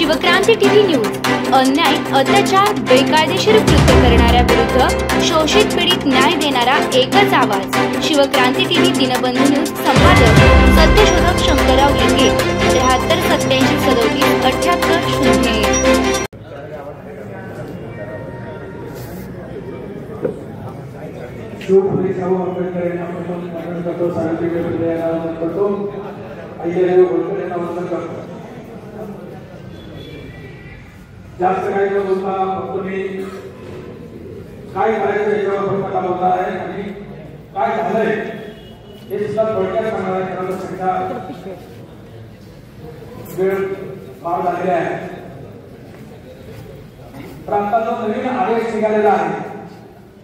Shivkranti TV news अन्याय अत्याचार बेकायदेशीर कृत्य करणाऱ्या विरुद्ध शोषित पीडित न्याय देणारा एकच आवाज। शिवक्रांती टीव्ही दिनबंधू न्यूज संपादक सत्यशोधक शंकरराव लिंगे 73 87 37 78 0। जास्त काही न बोलता फक्त मी काय करायचं याच्यावर फक्त बोलणार आहे आणि काय झालंय हे सुद्धा थोडक्यात सांगणार आहे। कारण सध्या वेळ पार झालेला आहे। प्रांताचा नवीन आदेश निघालेला आहे,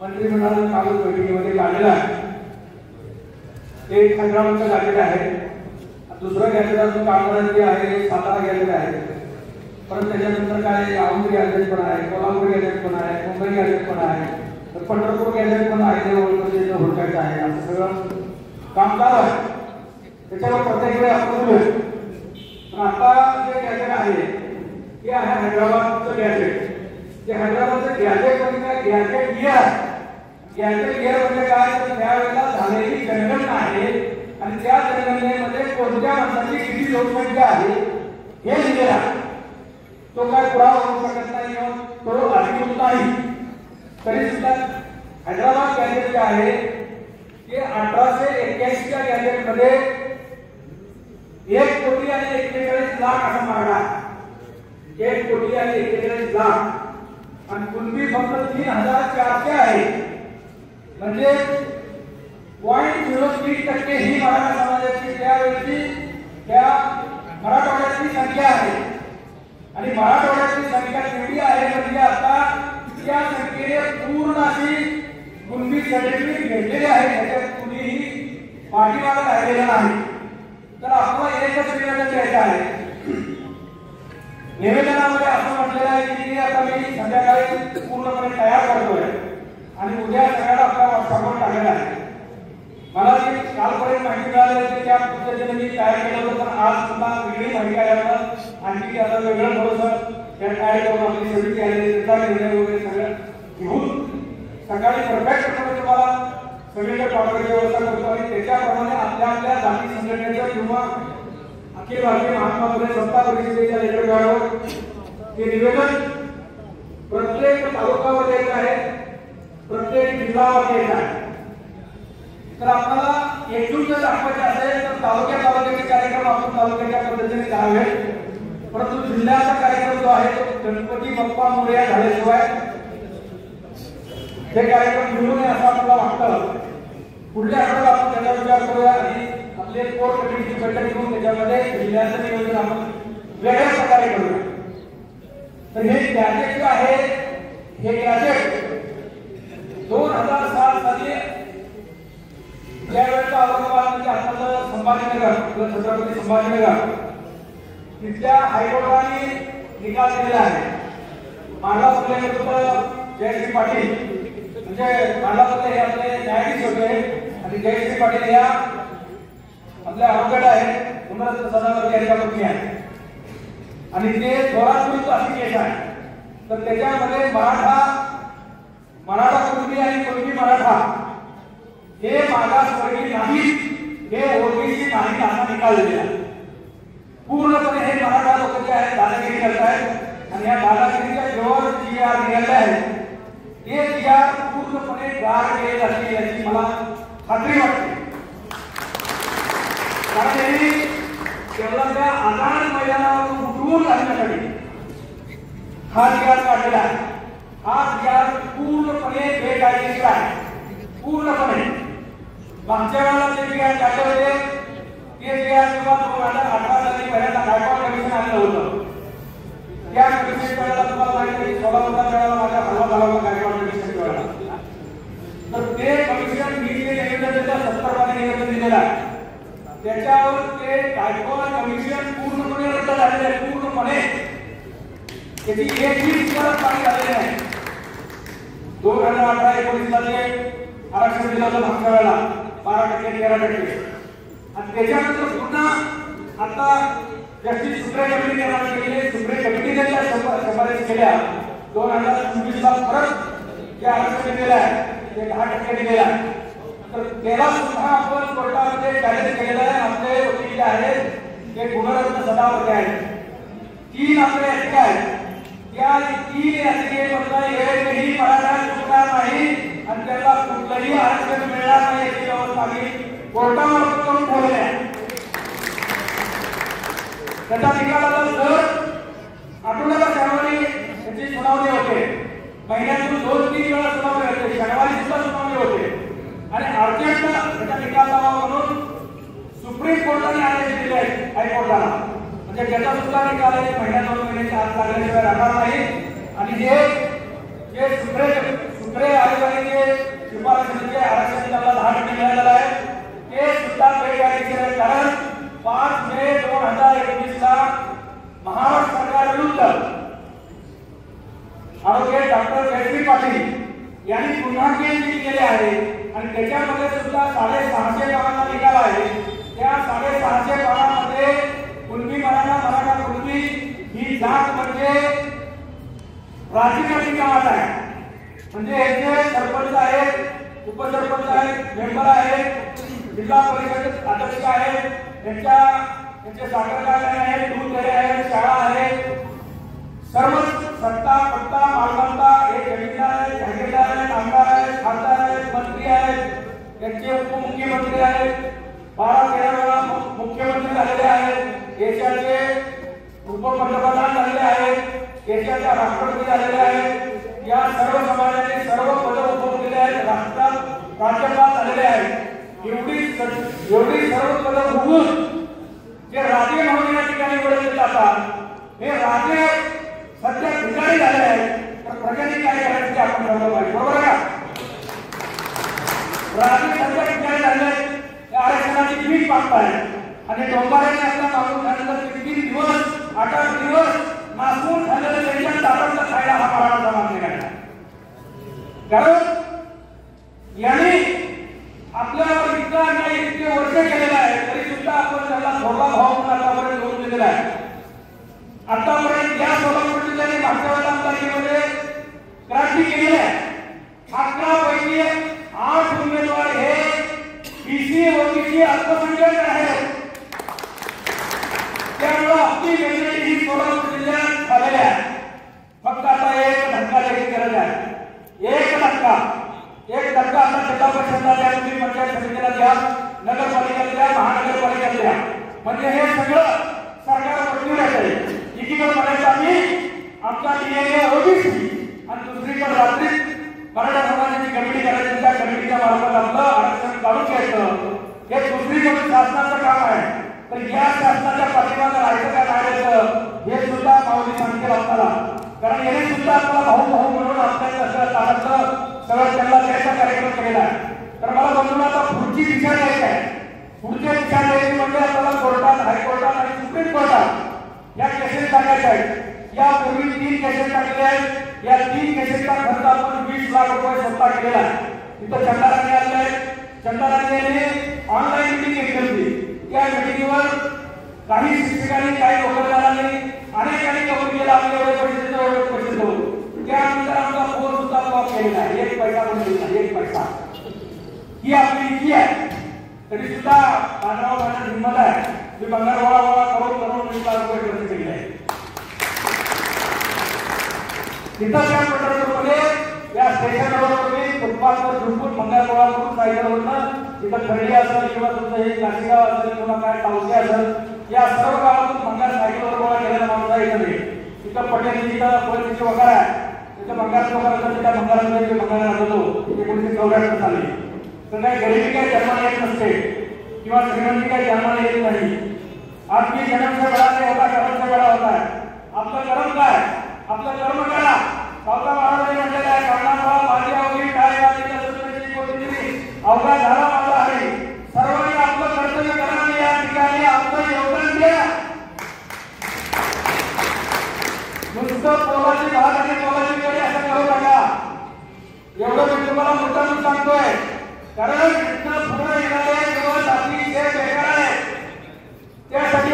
मंत्रिमंडळाने काल बैठकीमध्ये काढलेला आहे। ते हैदराबादचं काढलेलं आहे, दुसरं गॅजेट काढणारे जे आहे सातारा गॅजेट आहे, परंतु त्याच्यानंतर काय औंध गॅजेट पण आहे, कोल्हापूर गॅजेट पण आहे, मुंबई गॅजेट पण आहे, पंढरपूर गॅजेट पण आहे, हुडकायचं आहे। असं सगळं काम चालू आहे। त्याच्यावर प्रत्येक वेळी आपण बोलू, पण आता जे गॅजेट आहे ते आहे हैदराबादचं गॅजेट। जे हैदराबादचं गॅजेट म्हणजे काय, गॅजेट गिअर। गॅजेट गिअर म्हणजे काय, तर त्यावेळेला झालेली जनगणना आहे आणि त्या जनगणनेमध्ये कोणत्या माणसाची किती लोकसंख्या आहे हे लिहिलेलं आहे। तो काय पुरावा होऊ शकत नाही, तो अधिकृत नाही। तरी सुद्धा हैदराबाद गॅजेट जे आहे ते 1881 च्या गॅजेट मध्ये 1,41,41 असा मागणा, 1,41,41 आणि कुणबी फक्त 3,400 आहे। म्हणजे 0.03% ही मराठा समाजाची त्यावेळी त्या मराठवाड्यातली संख्या आहे आणि मराठवाड्याची संख्या केवढी आहे म्हणजे आता त्या संख्येने पूर्ण अशी कुणबी सर्टिफिकेट घेतलेले आहे, त्याच्यात कुणीही पाठीमागे राहिलेला नाही। तर आपल्याला एकच निवेदन द्यायचं आहे। निवेदनामध्ये असं म्हटलेलं आहे की आता मी संध्याकाळी पूर्णपणे तयार करतोय आणि उद्या सगळ्याला आपल्या व्हॉट्सअपवर टाकलेला आहे। मला जी कालपर्यंत माहिती मिळाली होती त्या पद्धतीने मी तयार केलं होतं, पण आज सुद्धा वेगळी माहिती आल्यामुळे आणखी आता वेगळं थोडंसं त्यात ऍड करून आपली समिती आली, त्याचा निर्णय वगैरे सगळं घेऊन सकाळी परफेक्टपणे तुम्हाला सगळीकडे पाठवायची व्यवस्था करतो आणि त्याच्याप्रमाणे आपल्या आपल्या जाती संघटनेचं किंवा अखिल भारतीय महात्मा फुले समता परिषदेच्या लेखकावर हे निवेदन प्रत्येक तालुक्यावर द्यायचं आहे, प्रत्येक जिल्ह्यावर द्यायचं आहे। तर आपल्याला एकजूट जर दाखवायचे असेल तर तालुक्याचे कार्यक्रम आपण तालुक्याच्या पद्धतीने करावे, परंतु जिल्ह्याचा कार्यक्रम जो आहे तो गणपती बाप्पा मोरया झाल्याशिवाय हे कार्यक्रम मिळू नये असं आपल्याला वाटतं। पुढल्या आठवड्यात आपण त्याचा विचार करूया आणि आपले कोर कमिटीची बैठक घेऊन त्याच्यामध्ये जिल्ह्याचं नियोजन आपण वेगळ्या प्रकारे करूया। तर हे गॅजेट जे आहे हे गॅजेट 2007 साली ज्यावेळेला औरंगाबाद म्हणजे आताचं संभाजीनगर, छत्रपती संभाजीनगर तिथल्या हायकोर्टाने निकाल दिलेला आहे। मांडला फुले विरुद्ध जयश्री पाटील, म्हणजे मांडला फुले हे आपले न्यायाधीश होते आणि जयश्री पाटील या आपल्या अवघड आहेत, उन्नत सदावर यांच्या पत्नी आहे आणि ते थोरात विरुद्ध अशी केस आहे। तर त्याच्यामध्ये मराठा कुणबी आणि कुणबी मराठा हे मागासवर्गीय नाही, हे ओबीसी नाही असा निकाल दिला। पूर्णपणे हे मराठा लोक जे आहेत दादागिरी करतायत आणि या दादागिरीच्या जोर जी आर निघाले आहे ते जी आर पूर्णपणे गार केले जातील याची मला खात्री वाटते। कारण त्यांनी केवळ त्या आझाद मैदानावरून उठवून आणण्यासाठी हा जी आर काढलेला आहे। हा जी आर पूर्णपणे बेकायदेशीर आहे, पूर्णपणे। मागच्या वेळेला जे जी आर काढले होते ते जी आर किंवा 2018 साली पहिल्यांदा गायकवाड कमिशन आलेलं होतं। त्या कमिशन वेळेला तुम्हाला माहिती आहे 16 वेळेला माझ्या भावा झाला होता गायकवाड कमिशन वेळेला। तर ते कमिशन मी जे निवेदन देतं 70 मध्ये निवेदन दिलेलं आहे, त्याच्यावर ते गायकवाड कमिशन पूर्णपणे रद्द झालेलं आहे, पूर्णपणे। त्याची एकही शिफारस पाणी झालेली नाही। 2018-19 मध्ये आरक्षण दिलं होतं मागच्या वेळेला 12% 13%, आणि त्याच्यानंतर पुन्हा आता जस्टिस सुप्रे कमिटी निर्माण केली. सुप्रे कमिटीने त्या शिफारस केल्या 2024 ला परत जे आरक्षण दिलं आहे ते 10% दिलेलं आहे. तर त्याला सुद्धा आपण कोर्टामध्ये चॅलेंज केलेलं आहे. आपले वकील जे आहेत ते गुणरत्न सदावर्ते आहेत. 3 आपले याचिका आहेत. या 3 याचिकेमधलं एकही मराठा चुकणार नाही आणि त्याला कुठलंही आरक्षण मिळणार नाही याची व्यवस्था मी कोर्टामार्फत करून ठेवली आहे. त्याचा निकालाला जर आठवड्याला शनिवारी याची सुनावणी होते, महिन्यातून 2-3 वेळा सुनावणी होते, शनिवारी सुद्धा सुनावणी होते आणि अर्जंटला त्याचा निकाल लावा म्हणून सुप्रीम कोर्टाने आदेश दिले आहेत हायकोर्टाला. म्हणजे त्याचा सुद्धा निकाल महिन्यात 2 महिन्याच्या आत लागल्याशिवाय राहणार नाही. आणि जे सुप्रे आयोगाने जे शिफारसीचे आरक्षण त्याला 10% मिळालेलं आहे ते सुद्धा बेकायदेशीर आहे. कारण 5 मे 2021 ला महाराष्ट्र सरकार विरुद्ध आरोग्य डॉक्टर जयश्री पाटील यांनी पुन्हा केले आहे आणि त्याच्यामध्ये सुद्धा 650 पानांचा निकाल आहे. त्या 650 पानांमध्ये कुणबी मराठा कुणबी ही जात म्हणजे राजकीय गावात आहे. म्हणजे याचे सरपंच आहेत, उपसरपंच आहेत, मेंबर आहेत, जिल्हा परिषद अध्यक्ष आहेत, त्यांचे साखर कारखाने आहेत, दूध डेअरी आहेत, शाळा आहेत, सर्व सत्ता पत्ता मालमत्ता हे जमीनदार आहेत, जागीरदार आहेत, आमदार आहेत, खासदार आहेत, मंत्री आहेत, त्यांचे उपमुख्यमंत्री आहेत, 12-13 वेळा मुख्यमंत्री झालेले आहेत, देशाचे उपपंतप्रधान झालेले आहेत, देशाच्या राष्ट्रपती झालेले आहेत. या सर्व समाजाने सर्व पद उपभोगलेले आहेत, राष्ट्रात राज्यपाल झालेले आहेत. एवढी सर्व पद भोगून जे राजे म्हणून या ठिकाणी ओळखले जातात हे राजे सध्या ठिकाणी झाले आहेत. तर प्रजाने काय करायचं ते आपण ठरवलं पाहिजे. बरोबर आहे का? राजे सध्या ठिकाणी झाले त्या आरक्षणाची भीक मागतायत आणि डोंबाऱ्याने आपला मागून झालेलं 3 दिवस 8 दिवस नासून झालेलं त्यांच्या ताटातलं खायला हा मराठा समाज निघाला. कारण यांनी आपल्यावर इतका अन्याय इतके वर्ष केलेला आहे तरी सुद्धा आपण त्याला थोडा भाव म्हणून आतापर्यंत जोडून दिलेला आहे. आतापर्यंत या सोलापूर जिल्ह्याने मागच्या वेळेला आमदारकीमध्ये क्रांती केलेली आहे. 11 पैकी 8 उमेदवार हे बीसी ओबीसी अल्पसंख्याक आहेत. त्यामुळे आपली वेगळी ही सोलापूर जिल्ह्यात झालेली आहे. फक्त आता एक धक्का द्यायची गरज आहे. एक धक्का आता जिल्हा परिषदला द्या, तुम्ही पंचायत समितीला द्या, नगरपालिकेला द्या, महानगरपालिकेला द्या. म्हणजे हे सगळं सरकार पटवून येते. एकीकडे म्हणायचं आम्ही आमचा डीएनए ओबीसी आणि दुसरीकडे रात्री मराठा समाजाची कमिटी करायची, त्या कमिटीच्या मार्फत आपलं आरक्षण काढून घ्यायचं. हे दुसरीकडून शासनाचं काम आहे. तर या शासनाच्या पाठीमागे राहायचं का राहायचं हे सुद्धा माऊली सांगतील आपल्याला. कारण याने सुद्धा आपल्याला भाऊ म्हणून आपल्या सगळं त्यांना द्यायचा कार्यक्रम केलेला आहे. तर मला म्हणून आता पुढची दिशा द्यायची आहे. पुढची दिशा द्यायची म्हणजे आपल्याला कोर्टात, हायकोर्टात आणि सुप्रीम कोर्टात या केसेस टाकायच्या आहेत. यापूर्वी 3 केसेस टाकले आहेत. या 3 केसेसचा खर्च आपण 20 लाख रुपये स्वतः केलेला आहे. तिथं चंदाराने आले, चंदाराने ऑनलाईन मीटिंग घेतली होती. त्या मीटिंगवर काही शिक्षकांनी, काही नोकरदारांनी अनेकांनी कबूल केलं आपले एवढे पैसे देऊ. त्यानंतर आमचा फोन सुद्धा स्टॉप केलेला आहे. 1 पैसा पण दिला, 1 पैसा. ही आपली नीती आहे. तरी सुद्धा बाजारावर माझ्या हिंमत आहे की बंगार गोळा करून 20 लाख रुपये खर्च केले आहे. तिथं त्या पंढरपूरमध्ये या स्टेशनवर तुम्ही फुटपाथवर झुकून बंगार गोळा करून सायकलवरनं तिथं खरेडी असेल किंवा तुमचं हे नाशिगाव असेल किंवा काय टावसे असेल या सर्व गावातून बंगार सायकलवर गोळा केलेला माणूस आहे. इथे तिथं पटेल तिथं पोलिसची वगैरे आहे. तिथं बंगारचं वगैरे असेल त्या बंगारामध्ये बंगाला राहतो 1984 साली. तर काही गरिबी काही जन्माला येत नसते किंवा श्रीमंती काही जन्माला येत नाही. आपली जन्म से बडा नाही होता, कर्म से बडा होता है. आपलं कर्म काय? आपलं कर्म करा. सावता महाराजांनी म्हटलेलं आहे कर्णाचा माझी अवघी काय अवघा झाला माझा आहे. सर्वांनी आपलं कर्तव्य करा आणि या ठिकाणी आपलं योगदान द्या. नुसतं पोलाची भात आणि पोलाची कडी असं करू नका. एवढं मी तुम्हाला मुद्दाम सांगतोय. कारण इथनं पुढे येणारे दिवस अतिशय बेकार आहे. त्यासाठी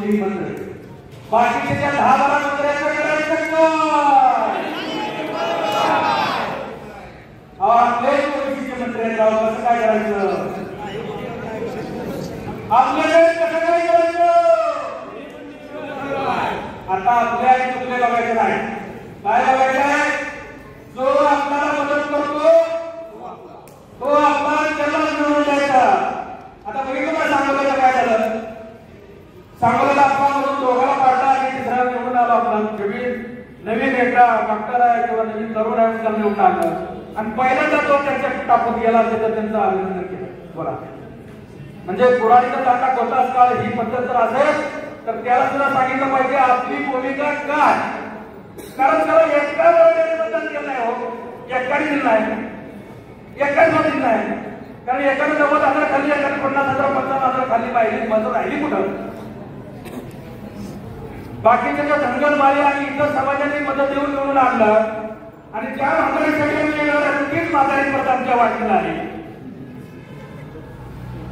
ओबीसी मंत्री बाकीच्या 10-12 मंत्र्यांचं करायचं काय? आपले ओबीसीचे मंत्री आहेत राव, कसं काय करायचं? आपल्याला कसं काय करायचं? आता आपल्या चुकले बघायचं नाही, काय बघायचं आहे? जो आपल्याला मदत करतो तो आपला त्याला निवडून द्यायचा. आता बघितलं काय सांगोल्याला काय झालं? सांगोल्याला आपण म्हणून दोघाला पाडला आणि तिसरा निवडून आला आपला नवीन एकटा डॉक्टर आहे किंवा नवीन तरुण आहे त्याला निवडून आलं आणि पहिल्यांदा तो त्यांच्या टाकून गेला त्याचं त्यांचं अभिनंदन केलं. बोला, म्हणजे पुराणीचा ताटा कोणताच काळ ही पद्धत जर असेल तर त्याला सुद्धा सांगितलं पाहिजे आपली भूमिका काय. कारण त्याला एका मतदान केलं नाही, हो एकाने दिलं नाही, एकाच दिलं नाही. कारण एकाने 90,000 खाली, एकाने 50,000 55,000 खाली पाहिजे, मजूर राहिली कुठं? बाकीच्या धनगरबाई आणि इतर समाजाने मदत देऊन निवडून आणलं आणि त्या म्हातारीसाठी म्हातारी मत आमच्या वाटलेलं आहे.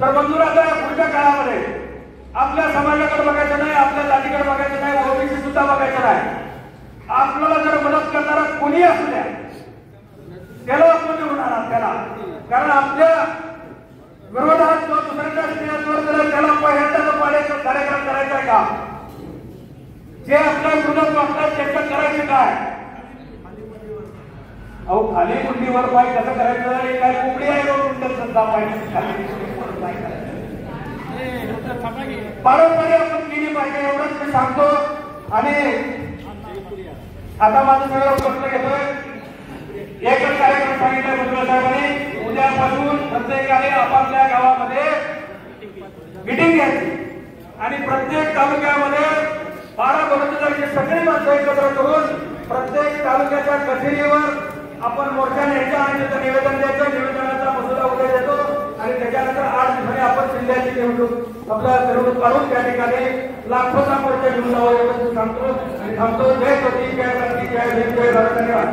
तर मंजूर आता पुढच्या काळामध्ये आपल्या समाजाकडे बघायचं नाही, आपल्या जातीकडे बघायचं नाही, ओबीसी सुद्धा बघायचं नाही. आपल्याला जर मदत करणारा कोणी असू द्या त्याला आपण निवडून आणा त्याला. कारण आपल्या विरोधात जो दुसऱ्याच्या स्त्रियांवर त्याला पहिल्यांदा पाण्याचा कार्यक्रम करायचा आहे का? जे आपल्या विरोधात वाटतात त्याचं करायचं काय? अहो खाली कुंडीवर पाय कसं करायचं? हे काय कुंडी आहे पारंपरिक आपण केली पाहिजे एवढंच मी सांगतो. आणि आता माझं सगळं प्रश्न घेतोय, एकच कार्यक्रम सांगितलाय भुजबळ साहेबांनी, उद्यापासून प्रत्येकाने आपापल्या गावामध्ये मिटिंग घ्यायची आणि प्रत्येक तालुक्यामध्ये 12 बरोबरचे सगळी माणसं एकत्र करून प्रत्येक तालुक्याच्या कचेरीवर आपण मोर्चा न्यायचा आणि त्याचं निवेदन द्यायचं. निवेदनाचा मसुदा उद्या देतो आणि त्याच्यानंतर 8 दिवसांनी आपण जिल्ह्याची निवडणूक आपल्या निवडणूक काढून त्या ठिकाणी लाखोचा मोर्चा घेऊन जावं एवढं सांगतो आणि थांबतो. जय ज्योती, जय क्रांती, जय भीम, जय भारत. धन्यवाद.